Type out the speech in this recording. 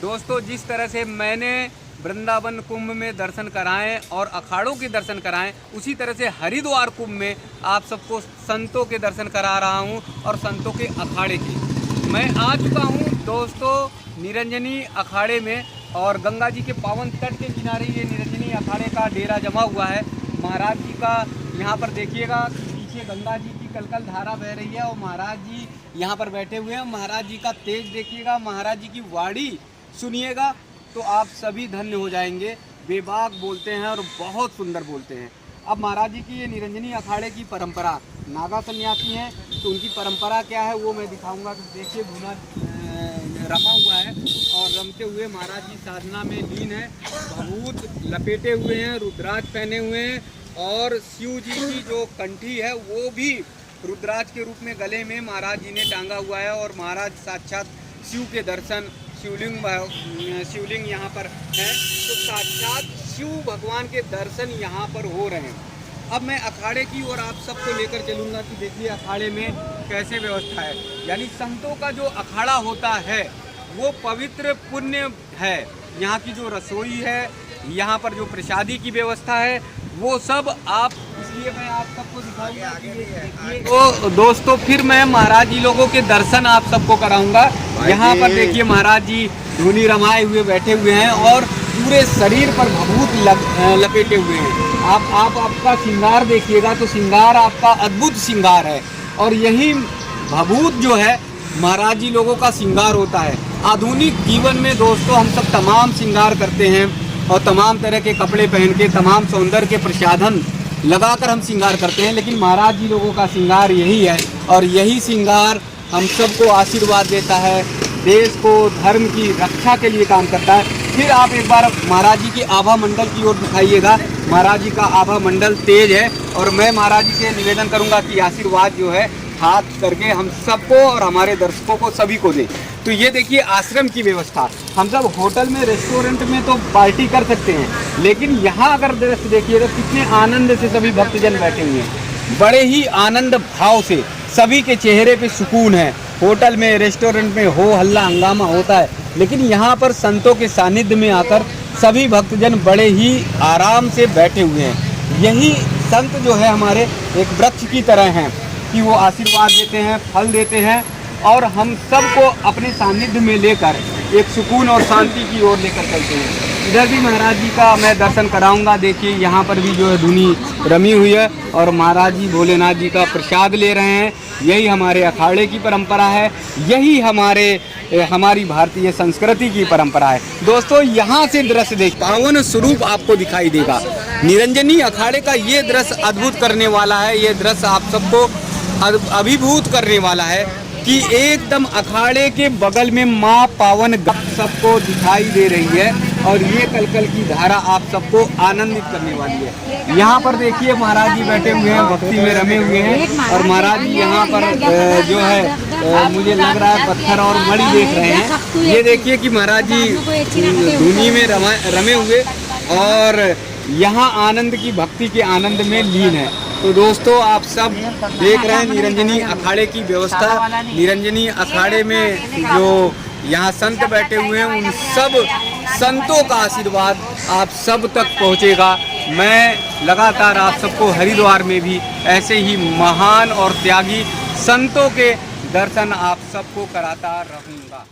दोस्तों जिस तरह से मैंने वृंदावन कुंभ में दर्शन कराएं और अखाड़ों के दर्शन कराएं, उसी तरह से हरिद्वार कुंभ में आप सबको संतों के दर्शन करा रहा हूं और संतों के अखाड़े की। मैं आ चुका हूं दोस्तों निरंजनी अखाड़े में, और गंगा जी के पावन तट के किनारे ये निरंजनी अखाड़े का डेरा जमा हुआ है। महाराज जी का यहाँ पर देखिएगा, पीछे गंगा जी की कलकल धारा बह रही है और महाराज जी यहाँ पर बैठे हुए हैं। महाराज जी का तेज देखिएगा, महाराज जी की वाणी सुनिएगा तो आप सभी धन्य हो जाएंगे। बेबाक बोलते हैं और बहुत सुंदर बोलते हैं। अब महाराज जी की ये निरंजनी अखाड़े की परंपरा, नागा सन्यासी हैं तो उनकी परंपरा क्या है वो मैं दिखाऊंगा। तो देखिए धुना रमा हुआ है और रमते हुए महाराज जी साधना में लीन है, भभूत लपेटे हुए हैं, रुद्राक्ष पहने हुए हैं और शिव जी की जो कंठी है वो भी रुद्राक्ष के रूप में गले में महाराज जी ने टांगा हुआ है। और महाराज साक्षात शिव के दर्शन, शिवलिंग यहाँ पर है तो साक्षात शिव भगवान के दर्शन यहाँ पर हो रहे हैं। अब मैं अखाड़े की ओर आप सबको लेकर चलूँगा कि देखिए अखाड़े में कैसे व्यवस्था है। यानी संतों का जो अखाड़ा होता है वो पवित्र पुण्य है। यहाँ की जो रसोई है, यहाँ पर जो प्रसादी की व्यवस्था है वो सब आप, इसलिए मैं आप सबको दिखाऊंगा। तो दोस्तों फिर मैं महाराज जी लोगों के दर्शन आप सबको कराऊंगा। यहाँ पर देखिए महाराज जी धुनी रमाए हुए बैठे हुए हैं और पूरे शरीर पर भभूत लपेटे हुए हैं। आप आपका श्रृंगार देखिएगा तो श्रृंगार आपका अद्भुत श्रृंगार है और यही भभूत जो है महाराज जी लोगों का श्रृंगार होता है। आधुनिक जीवन में दोस्तों हम सब तमाम श्रृंगार करते हैं और तमाम तरह के कपड़े पहन के तमाम सौंदर्य के प्रसाधन लगाकर हम श्रृंगार करते हैं, लेकिन महाराज जी लोगों का श्रृंगार यही है और यही श्रृंगार हम सबको आशीर्वाद देता है, देश को धर्म की रक्षा के लिए काम करता है। फिर आप एक बार महाराज जी की आभा मंडल की ओर दिखाइएगा। महाराज जी का आभा मंडल तेज है और मैं महाराज जी से निवेदन करूंगा कि आशीर्वाद जो है हाथ करके हम सबको और हमारे दर्शकों को सभी को दें। तो ये देखिए आश्रम की व्यवस्था, हम सब होटल में रेस्टोरेंट में तो पार्टी कर सकते हैं, लेकिन यहाँ अगर दृश्य देखिए तो कितने आनंद से सभी भक्तजन बैठे हुए हैं, बड़े ही आनंद भाव से सभी के चेहरे पे सुकून है। होटल में रेस्टोरेंट में हो हल्ला हंगामा होता है, लेकिन यहाँ पर संतों के सानिध्य में आकर सभी भक्तजन बड़े ही आराम से बैठे हुए हैं। यही संत जो है हमारे एक वृक्ष की तरह हैं कि वो आशीर्वाद देते हैं, फल देते हैं और हम सबको अपने सानिध्य में लेकर एक सुकून और शांति की ओर लेकर चलते हैं। इधर भी महाराज जी का मैं दर्शन कराऊंगा। देखिए यहाँ पर भी जो है धुनी रमी हुई है और महाराज जी भोलेनाथ जी का प्रसाद ले रहे हैं। यही हमारे अखाड़े की परंपरा है, यही हमारी भारतीय संस्कृति की परंपरा है। दोस्तों यहाँ से दृश्य देख, पावन स्वरूप आपको दिखाई देगा। निरंजनी अखाड़े का ये दृश्य अद्भुत करने वाला है, ये दृश्य आप सबको अभिभूत करने वाला है कि एकदम अखाड़े के बगल में माँ पावन सबको दिखाई दे रही है और ये कलकल की धारा आप सबको आनंदित करने वाली है। यहाँ पर देखिए महाराज जी बैठे हुए हैं, भक्ति में रमे हुए हैं और महाराज जी यहाँ पर जो है मुझे लग रहा है पत्थर और मणि देख रहे हैं। ये देखिए कि महाराज जी धुनी में रमे हुए और यहाँ आनंद की, भक्ति के आनंद में लीन है। तो दोस्तों आप सब देख रहे हैं निरंजनी अखाड़े की व्यवस्था। निरंजनी अखाड़े में जो यहाँ संत बैठे हुए हैं उन सब संतों का आशीर्वाद आप सब तक पहुँचेगा। मैं लगातार आप सबको हरिद्वार में भी ऐसे ही महान और त्यागी संतों के दर्शन आप सबको कराता रहूँगा।